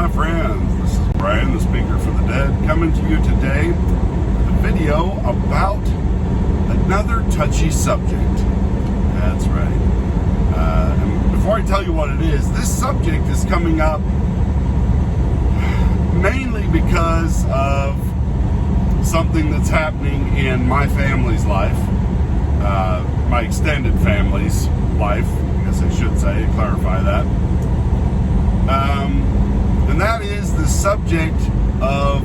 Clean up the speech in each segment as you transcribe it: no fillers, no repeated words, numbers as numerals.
my friends. This is Brian, the speaker for the dead, coming to you today with a video about another touchy subject. That's right. And before I tell you what it is, this subject is coming up mainly because of something that's happening in my family's life, my extended family's life, I guess I should say, clarify that. And that is the subject of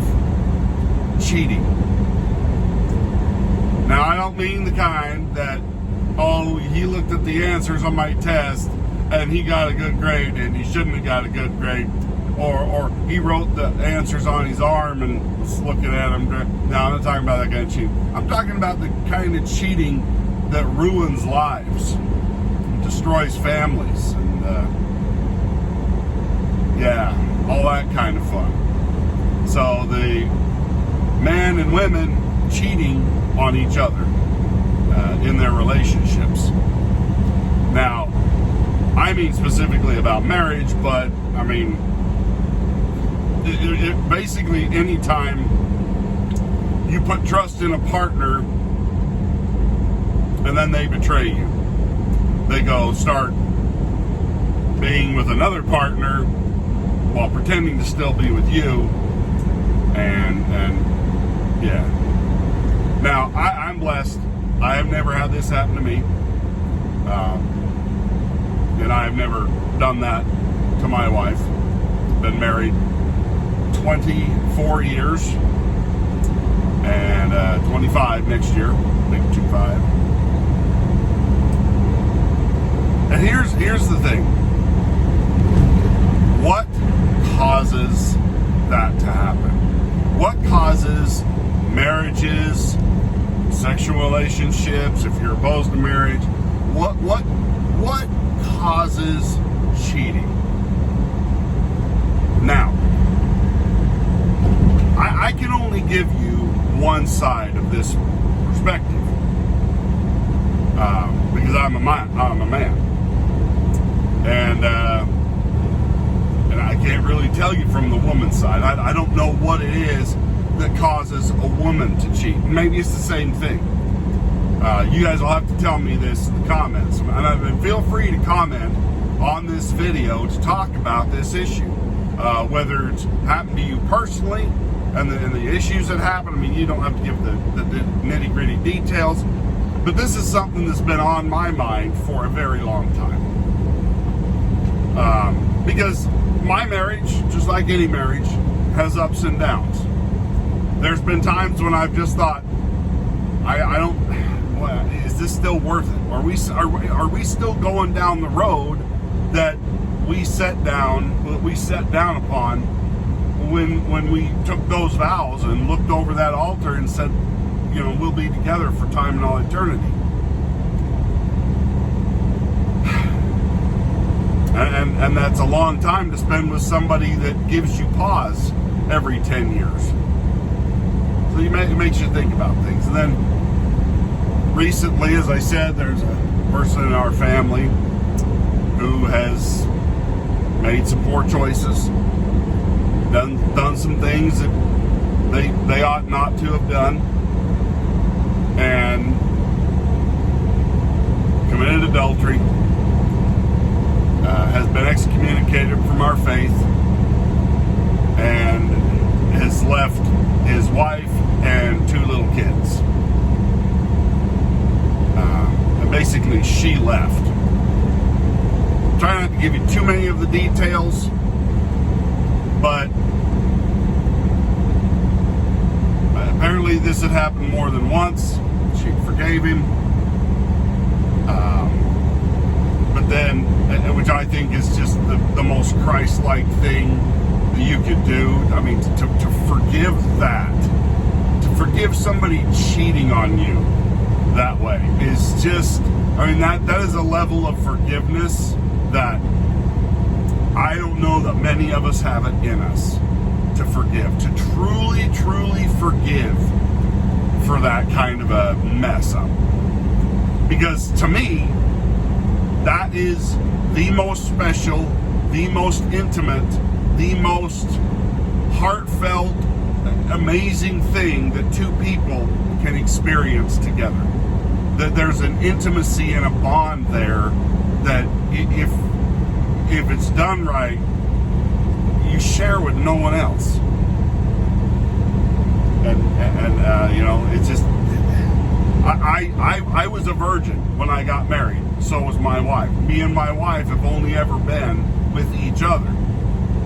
cheating. Now, I don't mean the kind that, oh, he looked at the answers on my test and he got a good grade and he shouldn't have got a good grade, or he wrote the answers on his arm and was looking at them. No, I'm not talking about that kind of cheating. I'm talking about the kind of cheating that ruins lives, destroys families, and all that kind of fun. So the men and women cheating on each other in their relationships. Now, I mean specifically about marriage, but I mean it basically any time you put trust in a partner and then they betray you, they go start being with another partner while pretending to still be with you, and yeah. Now, I'm blessed. I have never had this happen to me, and I have never done that to my wife. Been married 24 years, and 25 next year, big 25. And here's the thing. What causes that to happen? What causes marriages, sexual relationships, if you're opposed to marriage, what causes cheating? Now, I can only give you one side of this perspective, because I'm a man. And I can't really tell you from the woman's side. I don't know what it is that causes a woman to cheat. Maybe it's the same thing. You guys will have to tell me this in the comments. And feel free to comment on this video to talk about this issue. Whether it's happened to you personally and the issues that happen. I mean, you don't have to give the nitty-gritty details. But this is something that's been on my mind for a very long time. Because my marriage, just like any marriage, has ups and downs. There's been times when I've just thought, I don't, is this still worth it? Are we still going down the road that we set down upon when we took those vows and looked over that altar and said, you know, we'll be together for time and all eternity? And that's a long time to spend with somebody that gives you pause every 10 years. So it makes you think about things. And then recently, as I said, there's a person in our family who has made some poor choices, done some things that they ought not to have done, and committed adultery. Has been excommunicated from our faith, and has left his wife and 2 little kids. And basically, she left. I'm trying not to give you too many of the details, but apparently this had happened more than once. She forgave him. But then, which I think is just the most Christ-like thing that you could do. I mean, to forgive that, to forgive somebody cheating on you that way is just, I mean, that is a level of forgiveness that I don't know that many of us have it in us to forgive, to truly, truly forgive for that kind of a mess up. Because to me, that is the most special, the most intimate the most heartfelt, amazing thing that two people can experience together. That there's an intimacy and a bond there that if it's done right, you share with no one else. And you know, it's just, I was a virgin when I got married. So was my wife. Me and my wife have only ever been with each other.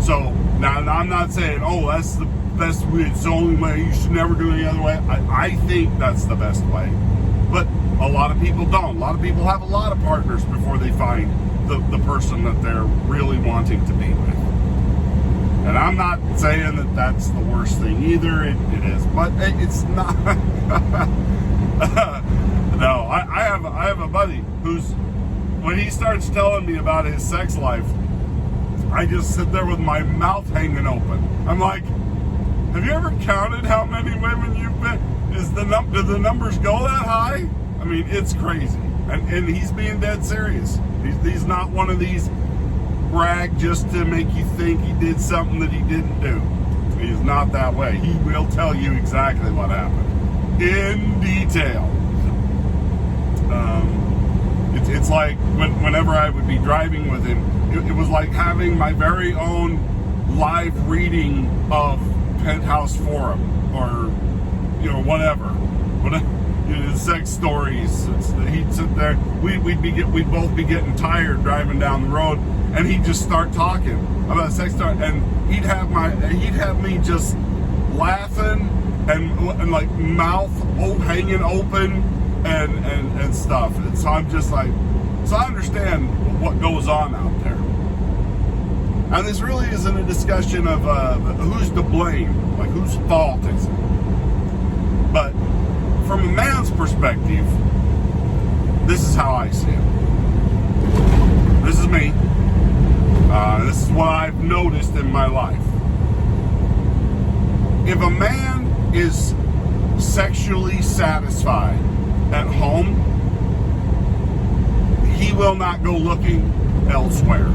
So now I'm not saying, oh, that's the best way, it's the only way, you should never do it any other way. I think that's the best way. But a lot of people don't. A lot of people have a lot of partners before they find the person that they're really wanting to be with. And I'm not saying that that's the worst thing either. It is, but it's not. No, I have a buddy who's, when he starts telling me about his sex life, I just sit there with my mouth hanging open. I'm like, have you ever counted how many women you've been? Do the numbers go that high? I mean, it's crazy. And he's being dead serious. He's not one of these brag just to make you think he did something that he didn't do. He's not that way. He will tell you exactly what happened in detail. It's like whenever I would be driving with him, it was like having my very own live reading of Penthouse Forum or, you know, whatever. You know, sex stories. He'd sit there. We'd both be getting tired driving down the road, and he'd just start talking about sex story, and he'd have me just laughing and like mouth hanging open and stuff. And so I'm just like, so I understand what goes on out there. And this really isn't a discussion of who's to blame, like whose fault is it. But from a man's perspective, this is how I see it. This is me. This is what I've noticed in my life. If a man is sexually satisfied at home, he will not go looking elsewhere.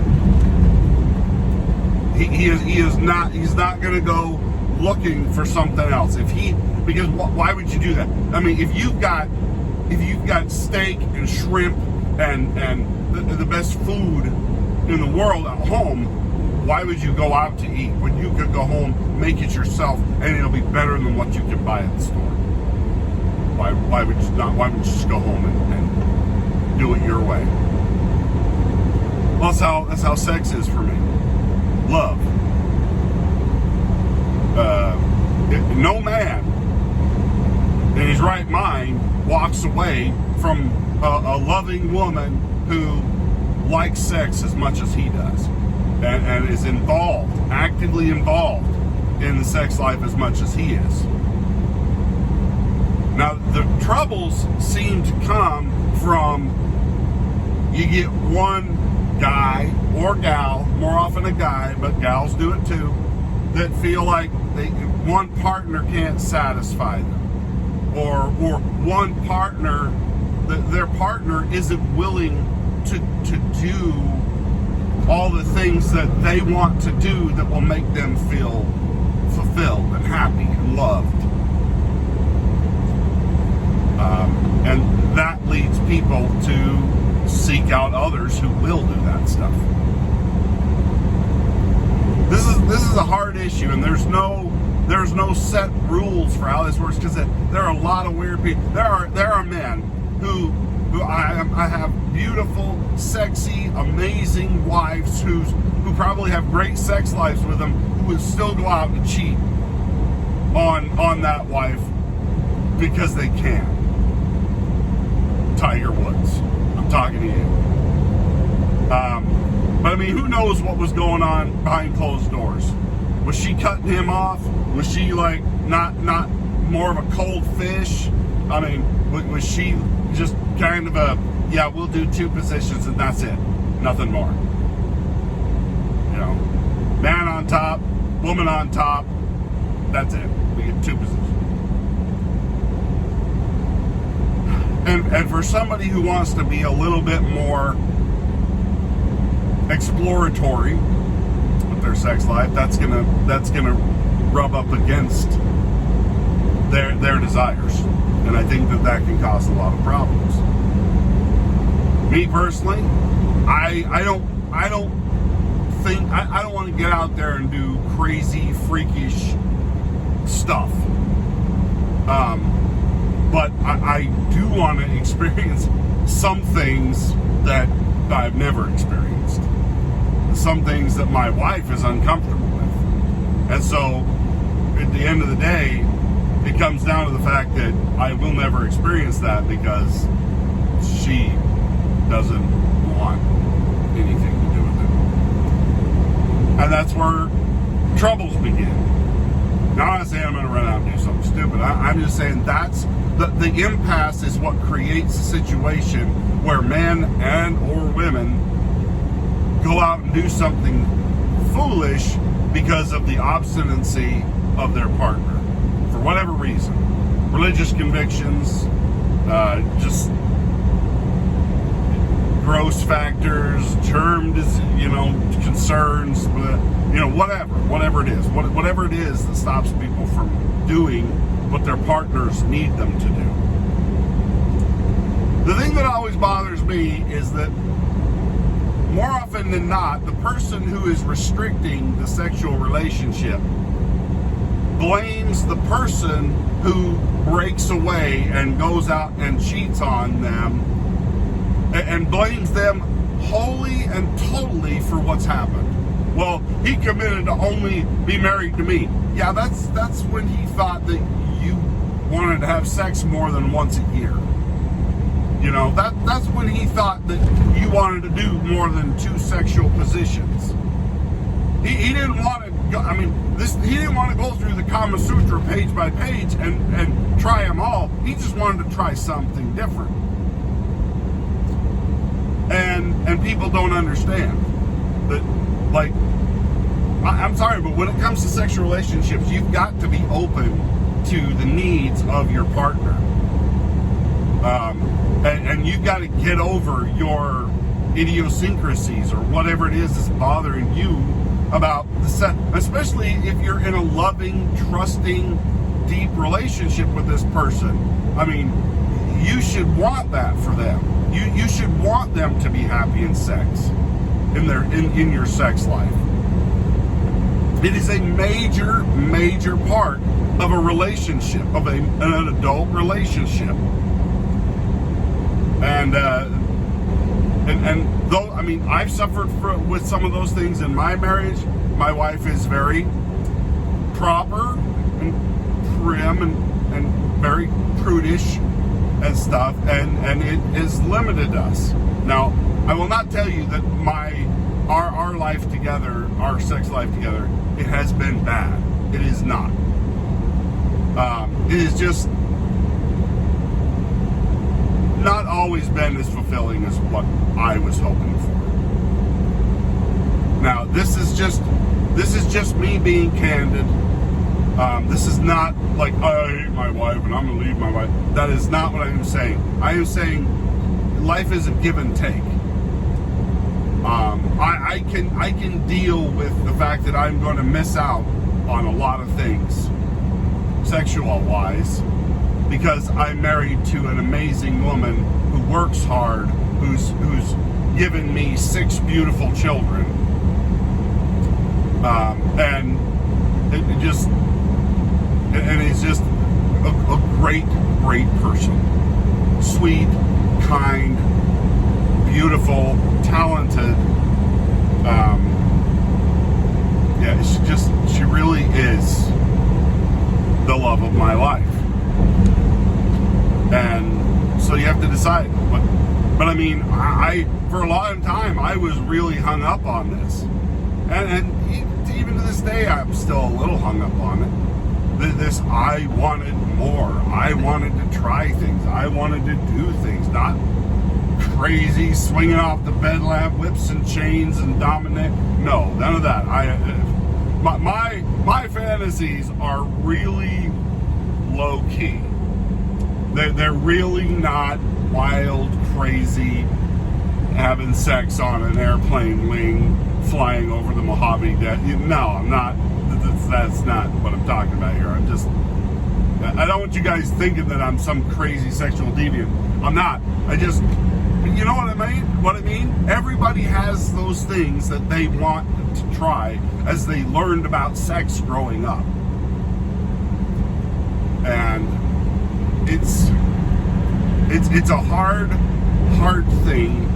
He's not going to go looking for something else. Because why would you do that? I mean, if you've got steak and shrimp and the best food in the world at home, why would you go out to eat when you could go home, make it yourself, and it'll be better than what you can buy at the store? Why would you not? Why would you just go home and do it your way? Well, that's how sex is for me. Love. No man in his right mind walks away from a loving woman who likes sex as much as he does and is actively involved in the sex life as much as he is. Now, the troubles seem to come from, you get one guy or gal, more often a guy, but gals do it too, that feel like one partner can't satisfy them, or one partner, their partner isn't willing to do all the things that they want to do that will make them feel fulfilled and happy and loved. And that leads people to seek out others who will do that stuff. This is a hard issue, and there's no set rules for how this works, because there are a lot of weird people. There are men who I have beautiful, sexy, amazing wives who probably have great sex lives with them, who would still go out and cheat on that wife because they can. Tiger Woods, I'm talking to you. But I mean, who knows what was going on behind closed doors? Was she cutting him off? Was she like not more of a cold fish? I mean, was she just kind of a, yeah, we'll do two positions and that's it, nothing more? You know, man on top, woman on top, that's it. We get two positions. And for somebody who wants to be a little bit more exploratory, their sex life, that's gonna rub up against their desires, and I think that can cause a lot of problems. Me personally, I don't want to get out there and do crazy, freakish stuff. But I do want to experience some things that I've never experienced. Some things that my wife is uncomfortable with. And so, at the end of the day, it comes down to the fact that I will never experience that because she doesn't want anything to do with it. And that's where troubles begin. Now, I'm not saying I'm going to run out and do something stupid. I'm just saying that's the impasse is what creates a situation where men and or women go out and do something foolish because of the obstinacy of their partner for whatever reason. Religious convictions, just gross factors, germ, concerns, whatever it is. Whatever it is that stops people from doing what their partners need them to do. The thing that always bothers me is that more often than not, the person who is restricting the sexual relationship blames the person who breaks away and goes out and cheats on them, and blames them wholly and totally for what's happened. Well, he committed to only be married to me. Yeah, that's when he thought that you wanted to have sex more than once a year. That's when he thought that you wanted to do more than 2 sexual positions. He didn't want to go, he didn't want to go through the Kama Sutra page by page and try them all. He just wanted to try something different. And people don't understand that, like, I'm sorry, but when it comes to sexual relationships, you've got to be open to the needs of your partner. And you've got to get over your idiosyncrasies or whatever it is that's bothering you about the sex, especially if you're in a loving, trusting, deep relationship with this person. You should want that for them. You should want them to be happy in sex, in your sex life. It is a major, major part of a relationship, of an adult relationship. And though, I've suffered with some of those things in my marriage. My wife is very proper and prim and very prudish and stuff, and it has limited us. Now, I will not tell you that our life together, our sex life together, it has been bad. It is not. It is just not always been as fulfilling as what I was hoping for. Now, this is just me being candid. This is not like I hate my wife and I'm gonna leave my wife. That is not what I am saying. I am saying life is a give and take. I can deal with the fact that I'm going to miss out on a lot of things, sexual wise, because I'm married to an amazing woman who works hard, who's given me 6 beautiful children, and he's just a great person, sweet, kind, beautiful, talented. She really is the love of my life. And so you have to decide. But I for a long time, I was really hung up on this. And even to this day, I'm still a little hung up on it. I wanted more. I wanted to try things. I wanted to do things, not crazy, swinging off the bed lamp, whips and chains and dominate. No, none of that. My fantasies are really low key. They're really not wild, crazy, having sex on an airplane wing flying over the Mojave Desert. No, I'm not. That's not what I'm talking about here. I don't want you guys thinking that I'm some crazy sexual deviant. I'm not. You know what I mean? Everybody has those things that they want to try as they learned about sex growing up. And it's a hard thing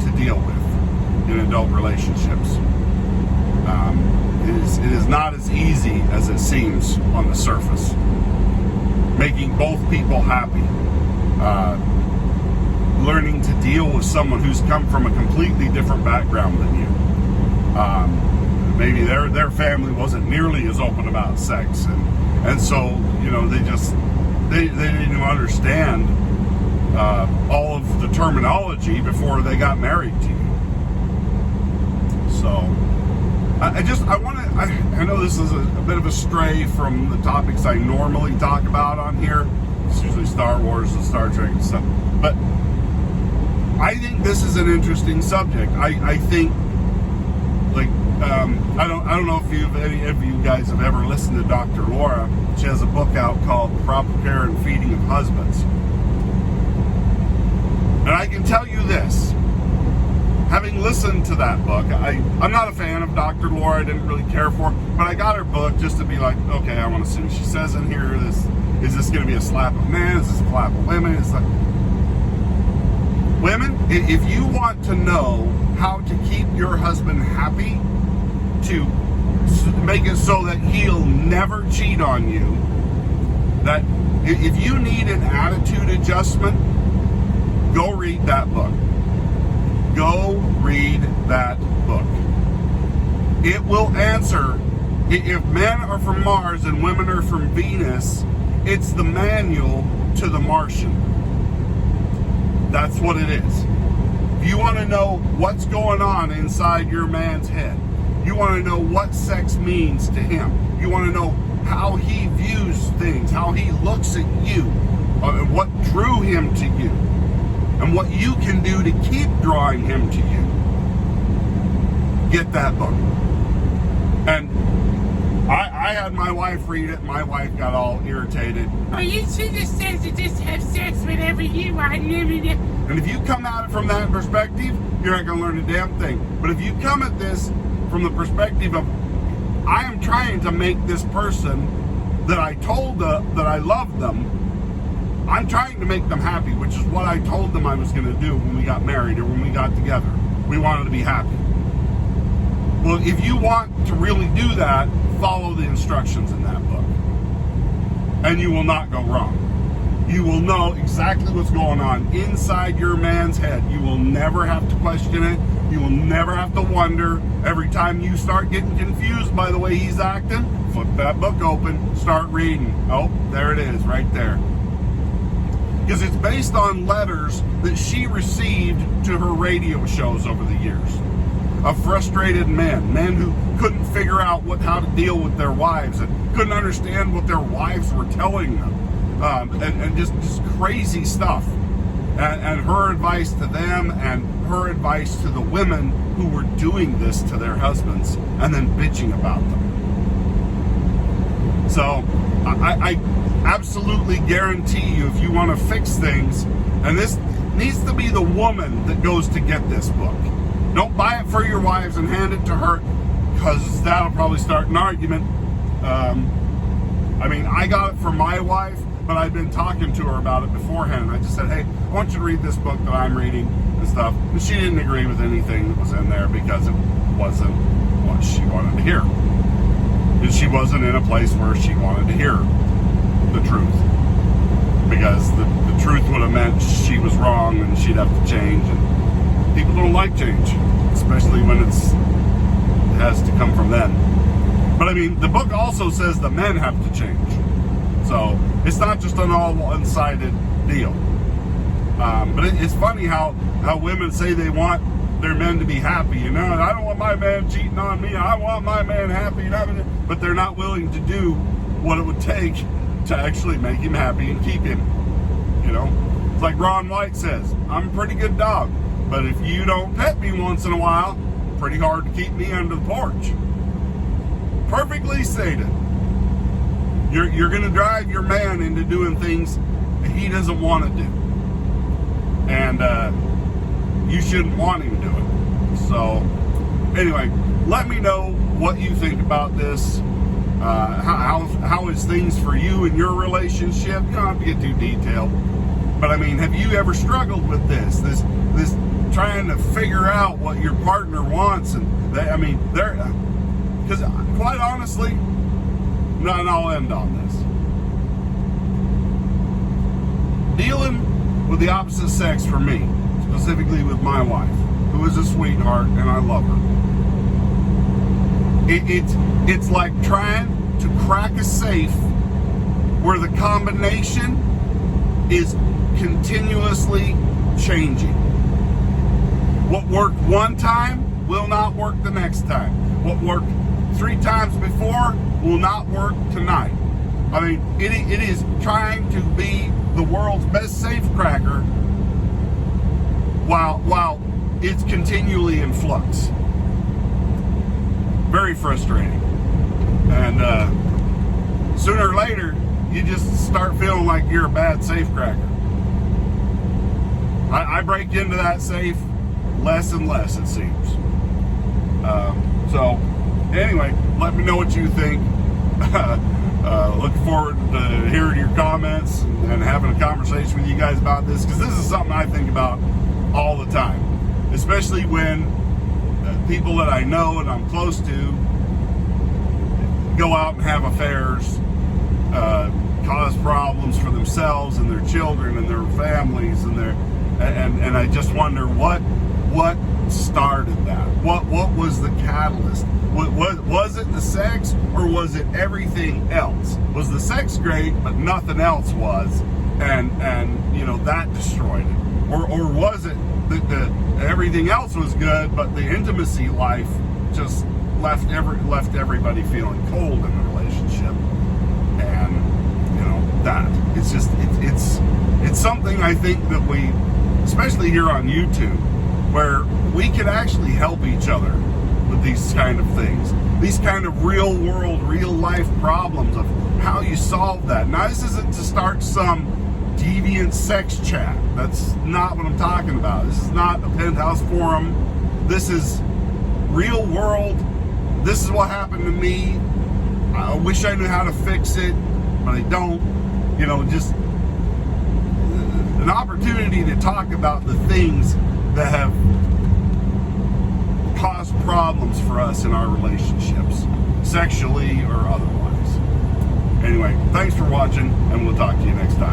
to deal with in adult relationships. It is not as easy as it seems on the surface. Making both people happy. Learning to deal with someone who's come from a completely different background than you. Maybe their family wasn't nearly as open about sex, and so they didn't even understand all of the terminology before they got married to you. So I know this is a bit of a stray from the topics I normally talk about on here. It's usually Star Wars and Star Trek and stuff, but I think this is an interesting subject. I think, like, I don't know if any of you guys have ever listened to Dr. Laura. She has a book out called Proper Care and Feeding of Husbands. And I can tell you this, having listened to that book, I'm not a fan of Dr. Laura. I didn't really care for her, but I got her book just to be like, okay, I want to see what she says in here. Is this going to be a slap of men? Is this a slap of women? It's like, women, if you want to know how to keep your husband happy, to make it so that he'll never cheat on you, that if you need an attitude adjustment, go read that book. Go read that book. It will answer. If men are from Mars and women are from Venus, it's the manual to the Martian. That's what it is. If you want to know what's going on inside your man's head, you want to know what sex means to him, you want to know how he views things, how he looks at you, what drew him to you, and what you can do to keep drawing him to you, get that book. And I had my wife read it. My wife got all irritated. Oh, she just says to just have sex whenever you want. And if you come at it from that perspective, you're not going to learn a damn thing. But if you come at this from the perspective of, I am trying to make this person that I told that I love them, I'm trying to make them happy, which is what I told them I was going to do when we got married or when we got together. We wanted to be happy. Well, if you want to really do that, follow the instructions in that book. And you will not go wrong. You will know exactly what's going on inside your man's head. You will never have to question it. You will never have to wonder. Every time you start getting confused by the way he's acting, flip that book open, start reading. Oh, there it is, right there. Because it's based on letters that she received to her radio shows over the years of frustrated men who couldn't figure out how to deal with their wives and couldn't understand what their wives were telling them, and just crazy stuff. And her advice to them and her advice to the women who were doing this to their husbands and then bitching about them. So I absolutely guarantee you, if you want to fix things, and this needs to be the woman that goes to get this book. Don't buy it for your wives and hand it to her, because that'll probably start an argument. I mean, I got it for my wife, but I'd been talking to her about it beforehand. I just said, hey, I want you to read this book that I'm reading and stuff. And she didn't agree with anything that was in there because it wasn't what she wanted to hear. And she wasn't in a place where she wanted to hear the truth. Because the truth would have meant she was wrong and she'd have to change. And people don't like change, especially when it has to come from them. But I mean, the book also says the men have to change. So it's not just an all one-sided deal. But it's funny how women say they want their men to be happy. You know, I don't want my man cheating on me. I want my man happy. But they're not willing to do what it would take to actually make him happy and keep him. You know, it's like Ron White says, I'm a pretty good dog, but if you don't pet me once in a while, pretty hard to keep me under the porch. Perfectly stated. You're going to drive your man into doing things he doesn't want to do. And you shouldn't want him to do it. So, anyway, let me know what you think about this. How is things for you in your relationship? You don't have to get too detailed. But I mean, have you ever struggled with this trying to figure out what your partner wants? And because quite honestly, and I'll end on this. Dealing with the opposite sex for me, specifically with my wife, who is a sweetheart and I love her. It's like trying to crack a safe where the combination is continuously changing. What worked one time will not work the next time. What worked 3 times before will not work tonight. I mean, it is trying to be the world's best safe cracker while it's continually in flux. Very frustrating. And sooner or later, you just start feeling like you're a bad safe cracker. I break into that safe less and less, it seems. So, anyway, let me know what you think. Looking forward to hearing your comments and having a conversation with you guys about this, because this is something I think about all the time, especially when people that I know and I'm close to go out and have affairs, cause problems for themselves and their children and their families and I just wonder what started that. What was the catalyst? Was it the sex, or was it everything else? Was the sex great but nothing else was, and that destroyed it? Or was it that everything else was good but the intimacy life just left everybody feeling cold in the relationship? And that it's something I think that we, especially here on YouTube, where we can actually help each other with these kind of things, these kind of real world, real life problems of how you solve that. Now, this isn't to start some deviant sex chat. That's not what I'm talking about. This is not a penthouse forum. This is real world. This is what happened to me. I wish I knew how to fix it, but I don't. Just an opportunity to talk about the things that have caused problems for us in our relationships, sexually or otherwise. Anyway, thanks for watching, and we'll talk to you next time.